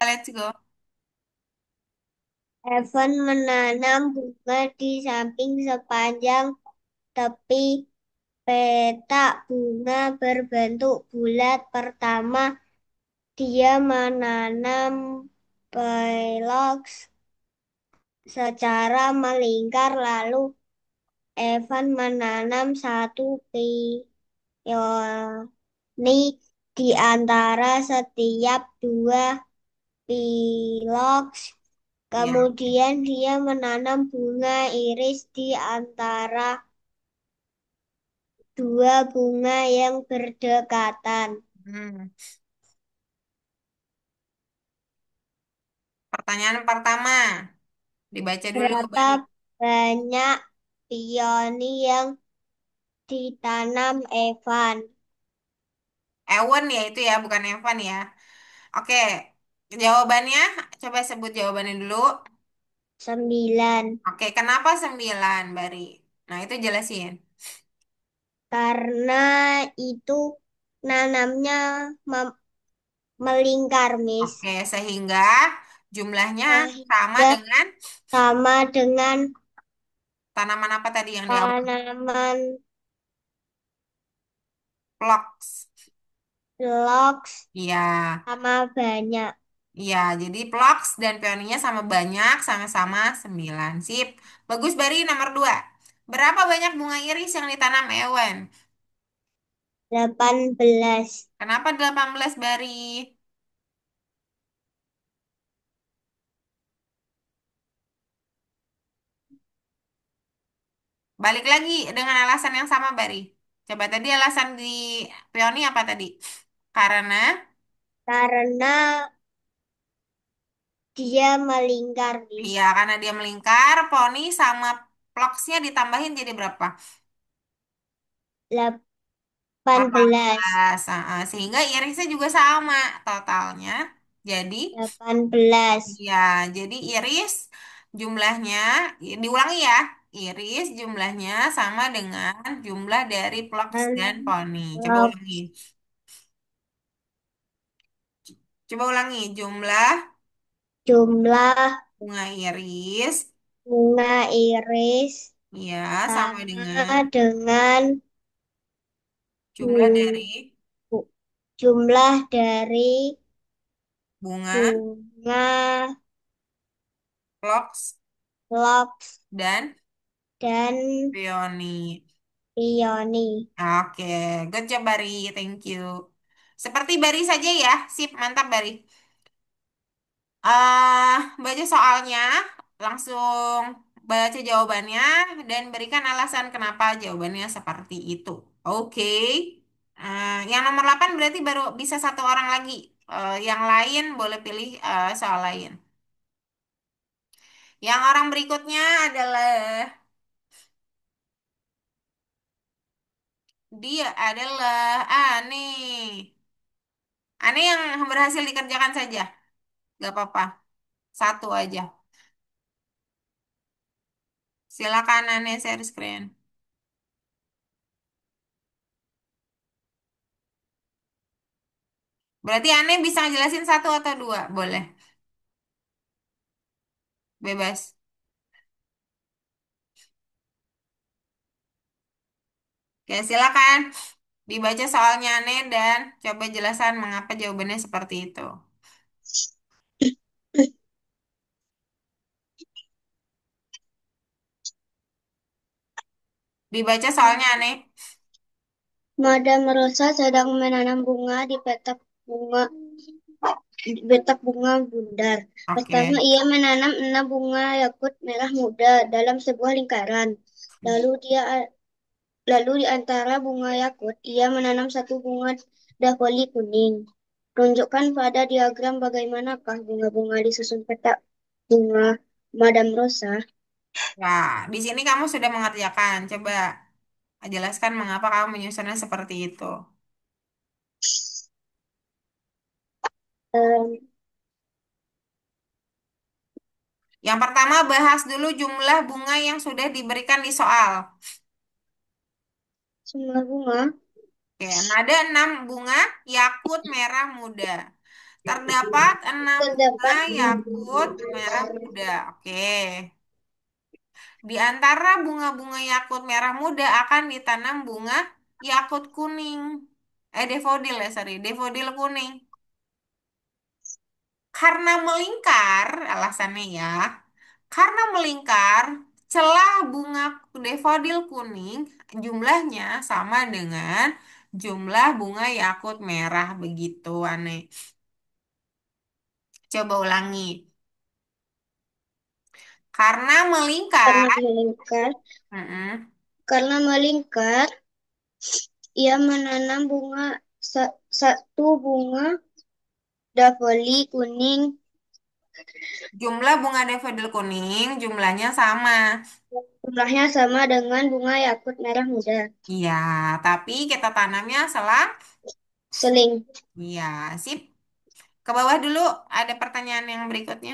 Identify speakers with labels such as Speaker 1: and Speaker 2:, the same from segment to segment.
Speaker 1: Let's go.
Speaker 2: Evan menanam bunga di samping sepanjang tepi petak bunga berbentuk bulat. Pertama, dia menanam piloks secara melingkar, lalu Evan menanam satu peony di antara setiap dua piloks.
Speaker 1: Ya.
Speaker 2: Kemudian dia menanam bunga iris di antara dua bunga yang berdekatan.
Speaker 1: Hmm. Pertanyaan pertama, dibaca dulu,
Speaker 2: Berapa
Speaker 1: Bari.
Speaker 2: banyak peony yang ditanam Evan?
Speaker 1: Ewan ya itu ya, bukan Evan ya. Oke, jawabannya, coba sebut jawabannya dulu.
Speaker 2: 9.
Speaker 1: Oke, kenapa 9, Bari? Nah, itu jelasin.
Speaker 2: Karena itu nanamnya mem- melingkar, Miss.
Speaker 1: Oke, sehingga jumlahnya sama
Speaker 2: Sehingga
Speaker 1: dengan
Speaker 2: sama dengan
Speaker 1: tanaman apa tadi yang di awal?
Speaker 2: tanaman
Speaker 1: Phlox.
Speaker 2: logs
Speaker 1: Iya,
Speaker 2: sama banyak.
Speaker 1: iya. Jadi phlox dan peoninya sama banyak, sama-sama 9. Sip. Bagus, Bari. Nomor 2. Berapa banyak bunga iris yang ditanam Ewan?
Speaker 2: 18.
Speaker 1: Kenapa 18, Bari? Balik lagi dengan alasan yang sama, Bari. Coba tadi alasan di peoni apa tadi? Karena,
Speaker 2: Karena dia melingkar, Miss.
Speaker 1: iya, karena dia melingkar, poni sama ploksnya ditambahin jadi berapa?
Speaker 2: 18.
Speaker 1: 18. Sehingga irisnya juga sama totalnya. Jadi,
Speaker 2: 18.
Speaker 1: ya, jadi iris jumlahnya, diulangi ya, iris jumlahnya sama dengan jumlah dari ploks dan
Speaker 2: Dan
Speaker 1: poni. Coba ulangi.
Speaker 2: logs
Speaker 1: Coba ulangi. Jumlah
Speaker 2: jumlah
Speaker 1: bunga iris,
Speaker 2: bunga iris
Speaker 1: ya, sama dengan
Speaker 2: sama dengan
Speaker 1: jumlah dari
Speaker 2: bu- bu- jumlah dari
Speaker 1: bunga,
Speaker 2: bunga
Speaker 1: ploks,
Speaker 2: logs
Speaker 1: dan
Speaker 2: dan
Speaker 1: peony.
Speaker 2: pioni.
Speaker 1: Oke, good job Bari, thank you. Seperti Bari saja ya, sip, mantap Bari. Baca soalnya, langsung baca jawabannya, dan berikan alasan kenapa jawabannya seperti itu. Oke. Yang nomor 8 berarti baru bisa satu orang lagi. Yang lain boleh pilih soal lain. Yang orang berikutnya adalah dia adalah Ani. Ani yang berhasil dikerjakan saja. Gak apa-apa. Satu aja. Silakan Ani share screen. Berarti Ani bisa ngejelasin satu atau dua? Boleh. Bebas. Oke, silakan. Dibaca soalnya Ani dan coba jelasan mengapa jawabannya seperti itu. Dibaca soalnya Ani.
Speaker 2: Madam Rosa sedang menanam bunga di petak bunga bundar. Pertama,
Speaker 1: Oke.
Speaker 2: ia menanam 6 bunga yakut merah muda dalam sebuah lingkaran. Lalu dia Lalu di antara bunga yakut, ia menanam satu bunga daholi kuning. Tunjukkan pada diagram bagaimanakah bunga-bunga disusun petak bunga Madam Rosa.
Speaker 1: Nah, di sini kamu sudah mengerjakan. Coba jelaskan mengapa kamu menyusunnya seperti itu.
Speaker 2: Em,
Speaker 1: Yang pertama, bahas dulu jumlah bunga yang sudah diberikan di soal.
Speaker 2: semua bunga
Speaker 1: Oke, ada 6 bunga yakut merah muda. Terdapat 6 bunga
Speaker 2: Terdapat
Speaker 1: Yakut merah muda. Oke. Di antara bunga-bunga Yakut merah muda akan ditanam bunga Yakut kuning. Daffodil ya, sorry. Daffodil kuning. Karena melingkar, alasannya ya. Karena melingkar, celah bunga daffodil kuning jumlahnya sama dengan jumlah bunga Yakut merah. Begitu aneh. Coba ulangi. Karena
Speaker 2: karena
Speaker 1: melingkar,
Speaker 2: melingkar,
Speaker 1: mm-mm.
Speaker 2: karena melingkar, ia menanam satu bunga dafoli kuning,
Speaker 1: Jumlah bunga daffodil kuning jumlahnya sama.
Speaker 2: jumlahnya sama dengan bunga yakut merah muda.
Speaker 1: Iya, tapi kita tanamnya selang.
Speaker 2: Seling.
Speaker 1: Iya, sip. Ke bawah dulu ada pertanyaan yang berikutnya.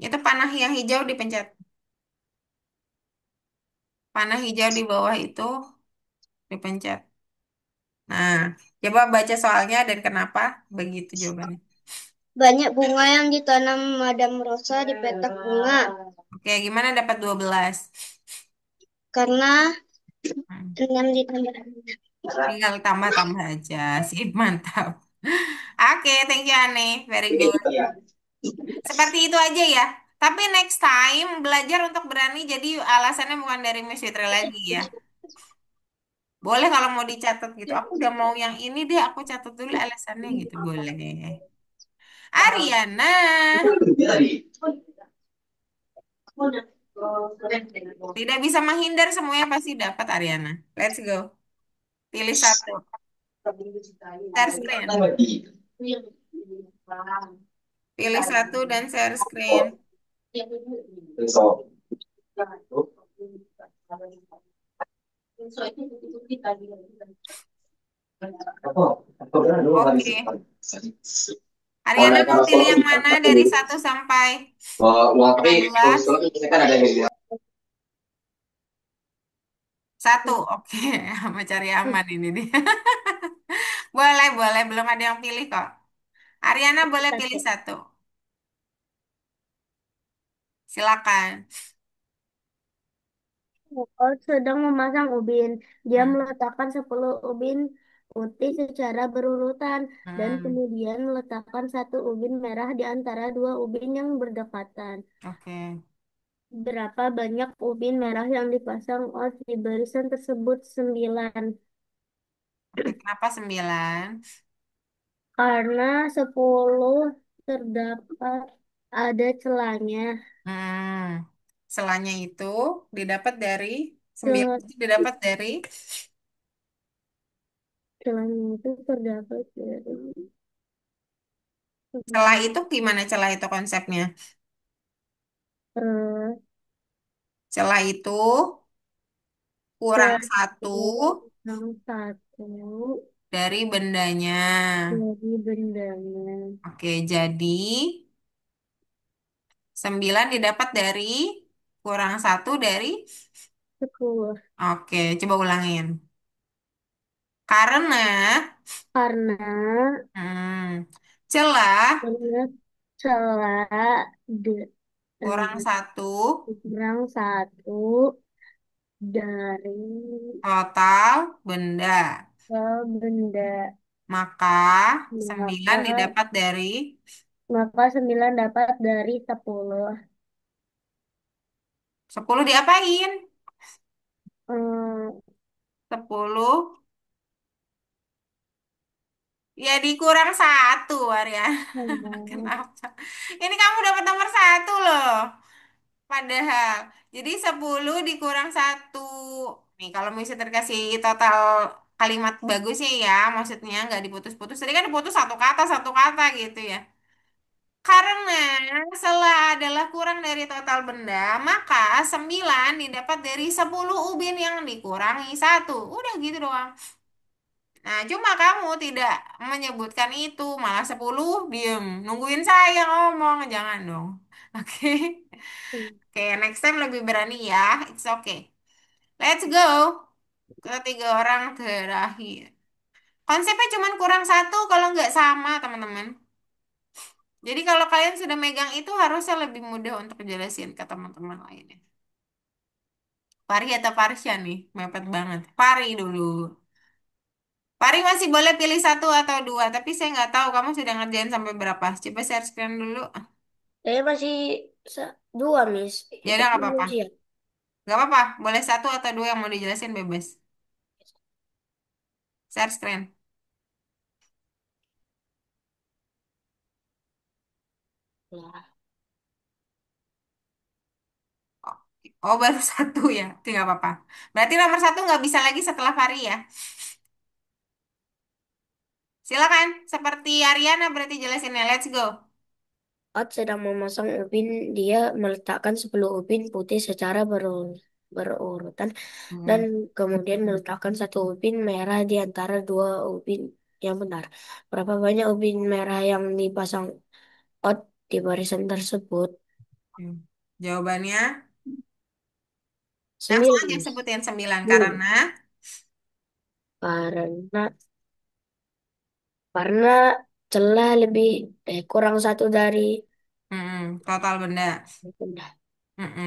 Speaker 1: Itu panah yang hijau dipencet. Panah hijau di bawah itu dipencet. Nah, coba baca soalnya dan kenapa begitu jawabannya.
Speaker 2: Banyak bunga yang ditanam Madam Rosa di petak bunga
Speaker 1: Oke, gimana dapat 12?
Speaker 2: karena
Speaker 1: Hmm,
Speaker 2: 6 ditambah.
Speaker 1: tinggal tambah-tambah aja. Sip, mantap. Oke, thank you Ane. Very good. Seperti itu aja ya. Tapi next time belajar untuk berani jadi alasannya bukan dari Miss Fitri lagi ya. Boleh kalau mau dicatat gitu. Aku udah mau yang ini deh, aku catat dulu alasannya gitu. Boleh. Ariana. Tidak bisa menghindar, semuanya pasti dapat Ariana. Let's go. Pilih satu. Share screen. Pilih satu dan share screen. Oke. Ariana mau pilih yang mana dari 1 sampai 16? Satu. Oke. Mau cari aman ini dia. Boleh, boleh. Belum ada yang pilih kok. Ariana boleh pilih satu. Silakan.
Speaker 2: Oh, sedang memasang ubin. Dia
Speaker 1: Hmm.
Speaker 2: meletakkan 10 ubin putih secara berurutan dan
Speaker 1: Hmm.
Speaker 2: kemudian meletakkan satu ubin merah di antara dua ubin yang berdekatan.
Speaker 1: Oke.
Speaker 2: Berapa banyak ubin merah yang dipasang? Oh, di barisan tersebut 9.
Speaker 1: Oke. Kenapa 9?
Speaker 2: Karena 10 terdapat ada celahnya.
Speaker 1: Hmm. Selanya itu didapat dari 9
Speaker 2: Celah,
Speaker 1: itu didapat dari
Speaker 2: celahnya itu terdapat dari
Speaker 1: celah itu gimana celah itu konsepnya?
Speaker 2: eh,
Speaker 1: Celah itu kurang
Speaker 2: celah
Speaker 1: satu
Speaker 2: yang satu
Speaker 1: dari bendanya.
Speaker 2: dari bendanya.
Speaker 1: Oke, jadi 9 didapat dari kurang satu dari.
Speaker 2: 10.
Speaker 1: Oke, coba ulangin. Karena
Speaker 2: Karena
Speaker 1: hmm, celah
Speaker 2: karena celah de-
Speaker 1: kurang
Speaker 2: eh,
Speaker 1: satu
Speaker 2: kurang satu dari
Speaker 1: total benda.
Speaker 2: benda.
Speaker 1: Maka 9
Speaker 2: Maka
Speaker 1: didapat dari
Speaker 2: maka 9 dapat dari 10.
Speaker 1: 10 diapain?
Speaker 2: Hmm,
Speaker 1: 10 ya dikurang satu, Arya.
Speaker 2: hmm,
Speaker 1: Kenapa? Ini kamu dapat nomor satu loh. Padahal, jadi 10 dikurang satu. Nih, kalau misalnya terkasih total kalimat bagusnya ya, maksudnya nggak diputus-putus. Tadi kan diputus satu kata gitu ya. Karena setelah adalah kurang dari total benda, maka 9 didapat dari 10 ubin yang dikurangi satu. Udah gitu doang. Nah, cuma kamu tidak menyebutkan itu, malah 10 diem. Nungguin saya ngomong, jangan dong. Oke. Oke, next time lebih berani ya. It's okay. Let's go ke 3 orang terakhir. Konsepnya cuman kurang satu kalau nggak sama, teman-teman. Jadi kalau kalian sudah megang itu harusnya lebih mudah untuk jelasin ke teman-teman lainnya. Pari atau Parsha nih? Mepet banget. Pari dulu. Pari masih boleh pilih satu atau dua, tapi saya nggak tahu kamu sudah ngerjain sampai berapa. Coba share screen dulu.
Speaker 2: Saya masih dua, Miss.
Speaker 1: Ya
Speaker 2: Itu
Speaker 1: udah nggak
Speaker 2: pun
Speaker 1: apa-apa.
Speaker 2: ujian.
Speaker 1: Nggak apa-apa. Boleh satu atau dua yang mau dijelasin bebas. Share screen.
Speaker 2: Nah,
Speaker 1: Oh, oh, baru satu ya. Itu nggak apa-apa. Berarti nomor satu nggak bisa lagi setelah Fari ya. Silakan. Seperti Ariana berarti jelasinnya. Let's go.
Speaker 2: Ot sedang memasang ubin, dia meletakkan 10 ubin putih secara berurutan dan
Speaker 1: Hmm.
Speaker 2: kemudian meletakkan satu ubin merah di antara dua ubin yang benar. Berapa banyak ubin merah yang dipasang Ot di barisan tersebut?
Speaker 1: Hmm. Jawabannya langsung
Speaker 2: Sembilan,
Speaker 1: aja
Speaker 2: Miss.
Speaker 1: sebutin 9
Speaker 2: Bu,
Speaker 1: karena
Speaker 2: karena karena celah kurang satu dari
Speaker 1: total benda.
Speaker 2: benda.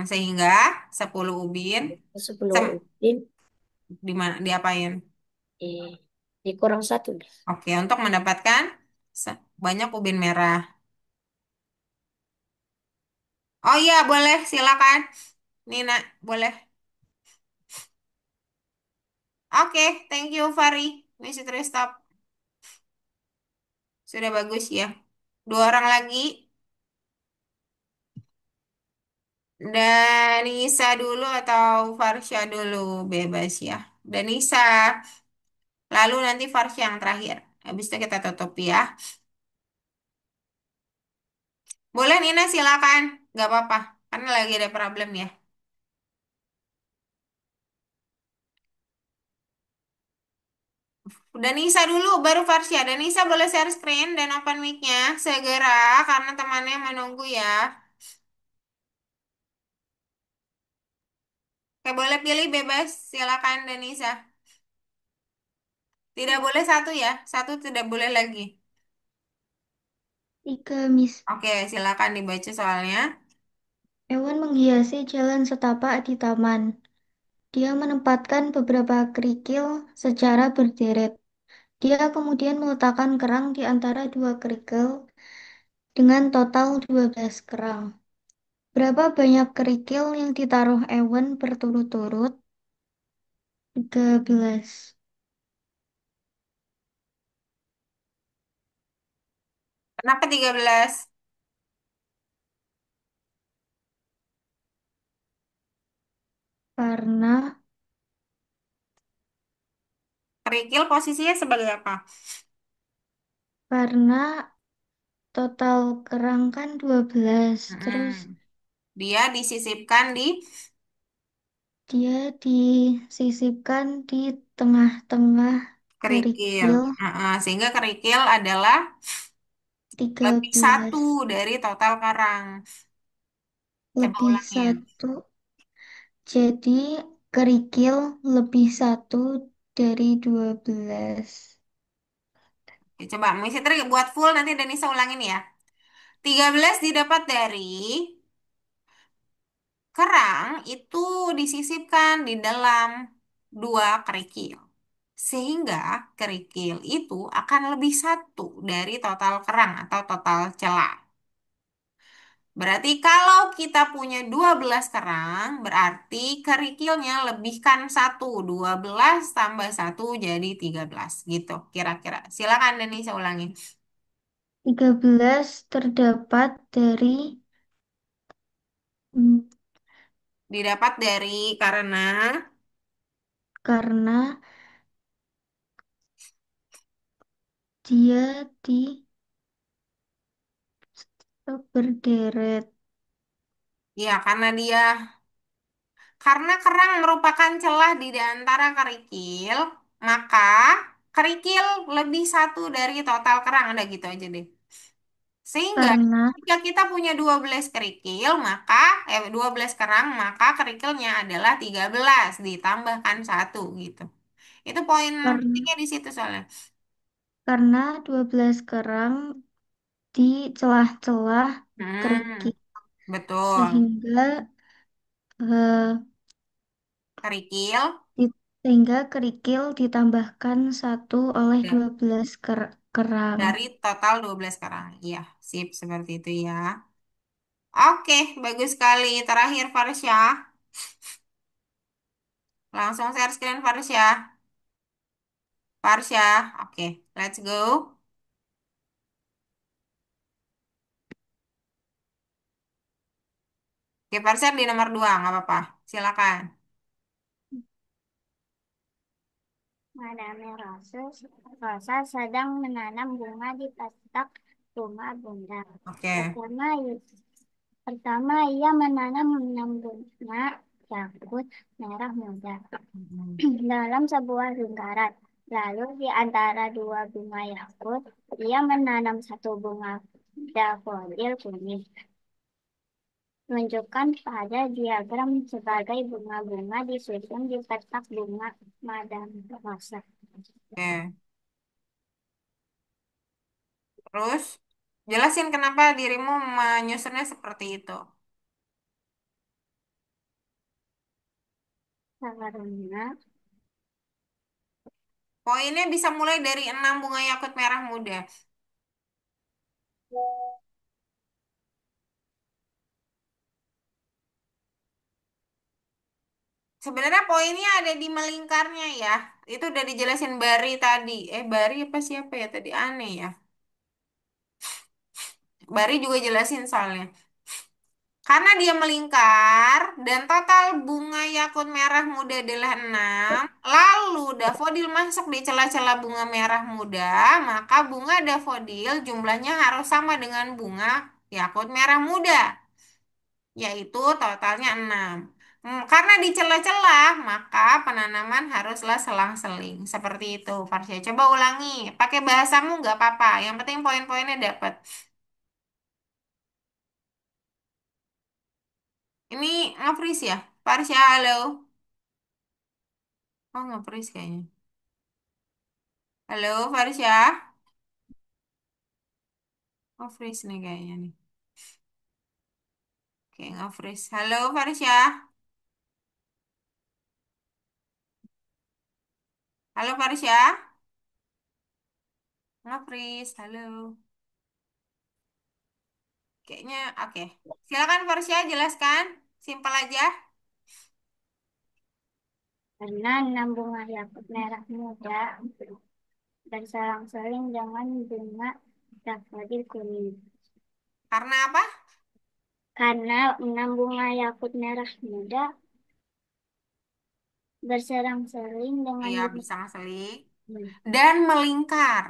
Speaker 1: Sehingga 10 ubin
Speaker 2: 10
Speaker 1: sem
Speaker 2: ubin
Speaker 1: di mana diapain?
Speaker 2: eh, dikurang satu, Miss.
Speaker 1: Oke, untuk mendapatkan banyak ubin merah. Oh iya, boleh silakan. Nina, boleh. Oke, thank you Fari. Misi terus stop. Sudah bagus ya. Dua orang lagi. Danisa dulu atau Farsha dulu, bebas ya. Danisa. Lalu nanti Farsha yang terakhir. Habis itu kita tutup ya. Boleh Nina silakan. Gak apa-apa. Karena lagi ada problem ya. Danisa dulu, baru Farsha. Danisa boleh share screen dan open mic-nya. Segera, karena temannya menunggu ya. Oke, boleh pilih bebas. Silakan Danisa. Tidak boleh satu ya. Satu tidak boleh lagi.
Speaker 2: Tiga, Miss.
Speaker 1: Oke, silakan dibaca soalnya.
Speaker 2: Hewan menghiasi jalan setapak di taman. Dia menempatkan beberapa kerikil secara berderet. Dia kemudian meletakkan kerang di antara dua kerikil dengan total 12 kerang. Berapa banyak kerikil yang ditaruh Ewan berturut-turut? 13.
Speaker 1: Kenapa 13?
Speaker 2: Karena
Speaker 1: Kerikil posisinya sebagai apa?
Speaker 2: karena total kerang kan 12. Terus
Speaker 1: Mm-mm. Dia disisipkan di
Speaker 2: dia disisipkan di tengah-tengah
Speaker 1: kerikil.
Speaker 2: kerikil
Speaker 1: Sehingga kerikil adalah
Speaker 2: tiga
Speaker 1: lebih satu
Speaker 2: belas
Speaker 1: dari total karang. Coba
Speaker 2: lebih
Speaker 1: ulangin.
Speaker 2: satu. Jadi kerikil lebih satu dari 12.
Speaker 1: Oke, coba Misi Tri buat full nanti Denisa ulangin ya. 13 didapat dari kerang itu disisipkan di dalam dua kerikil. Sehingga kerikil itu akan lebih satu dari total kerang atau total celah. Berarti kalau kita punya 12 kerang, berarti kerikilnya lebihkan satu. 12 tambah satu jadi 13 gitu kira-kira. Silakan Deni saya ulangi.
Speaker 2: 13 terdapat dari hmm,
Speaker 1: Didapat dari karena
Speaker 2: karena dia di berderet.
Speaker 1: ya karena kerang merupakan celah di antara kerikil, maka kerikil lebih satu dari total kerang. Ada gitu aja deh. Sehingga
Speaker 2: Karena
Speaker 1: jika kita punya 12 kerikil, maka 12 kerang, maka kerikilnya adalah 13 ditambahkan satu gitu. Itu poin
Speaker 2: karena
Speaker 1: pentingnya di situ soalnya.
Speaker 2: karena 12 kerang di celah-celah kerikil
Speaker 1: Hmm, betul.
Speaker 2: sehingga eh,
Speaker 1: Kerikil
Speaker 2: sehingga kerikil ditambahkan satu oleh
Speaker 1: da-
Speaker 2: 12 kerang.
Speaker 1: dari total 12 sekarang. Iya, sip seperti itu ya. Oke, bagus sekali. Terakhir Farsya. Langsung share screen Farsya. Farsya, oke, let's go. Oke, Farsya di nomor 2, nggak apa-apa. Silakan.
Speaker 2: Madame Rosa sedang menanam bunga di petak rumah Bunda.
Speaker 1: Oke.
Speaker 2: Pertama, pertama ia menanam 6 bunga yakut merah muda
Speaker 1: Mm-mm.
Speaker 2: dalam sebuah lingkaran. Lalu di antara dua bunga yakut, ia menanam satu bunga daffodil kuning. Tunjukkan pada diagram sebagai bunga-bunga disusun di petak bunga Madame Rosa.
Speaker 1: Oke. Terus, jelasin kenapa dirimu menyusunnya seperti itu.
Speaker 2: Karena
Speaker 1: Poinnya bisa mulai dari 6 bunga yakut merah muda. Sebenarnya poinnya ada di melingkarnya ya. Itu udah dijelasin Bari tadi. Bari apa siapa ya tadi? Aneh ya. Bari juga jelasin soalnya. Karena dia melingkar dan total bunga yakut merah muda adalah 6, lalu dafodil masuk di celah-celah bunga merah muda, maka bunga dafodil jumlahnya harus sama dengan bunga yakut merah muda, yaitu totalnya 6. Karena di celah-celah, maka penanaman haruslah selang-seling. Seperti itu, Farsya. Coba ulangi. Pakai bahasamu nggak apa-apa. Yang penting poin-poinnya dapat. Ini nge-freeze ya? Farsya, halo. Oh, nge-freeze kayaknya. Halo, Farsya. Nge-freeze nih kayaknya nih. Oke, nge-freeze. Halo, Farsya. Halo, Farsya. Nge-freeze. Halo. Kayaknya, oke. Silakan, Farsya, jelaskan. Simpel aja.
Speaker 2: karena 6 bunga yakut merah muda berselang-seling dengan bunga daffodil kuning.
Speaker 1: Karena apa?
Speaker 2: Karena 6 bunga yakut merah muda berselang-seling dengan
Speaker 1: Iya,
Speaker 2: bunga
Speaker 1: bersama-seling.
Speaker 2: kuning
Speaker 1: Dan melingkar.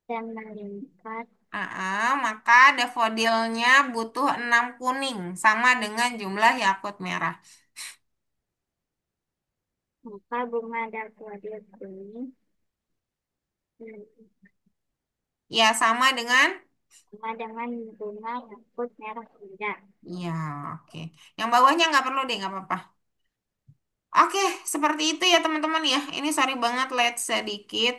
Speaker 2: dan melingkar,
Speaker 1: Maka daffodilnya butuh 6 kuning. Sama dengan jumlah yakut merah.
Speaker 2: maka bunga daffodil kuning
Speaker 1: Ya, sama dengan.
Speaker 2: sama dengan bunga yakut merah muda.
Speaker 1: Ya, oke. Yang bawahnya nggak perlu deh, nggak apa-apa. Oke, seperti itu ya teman-teman ya. Ini sorry banget late sedikit.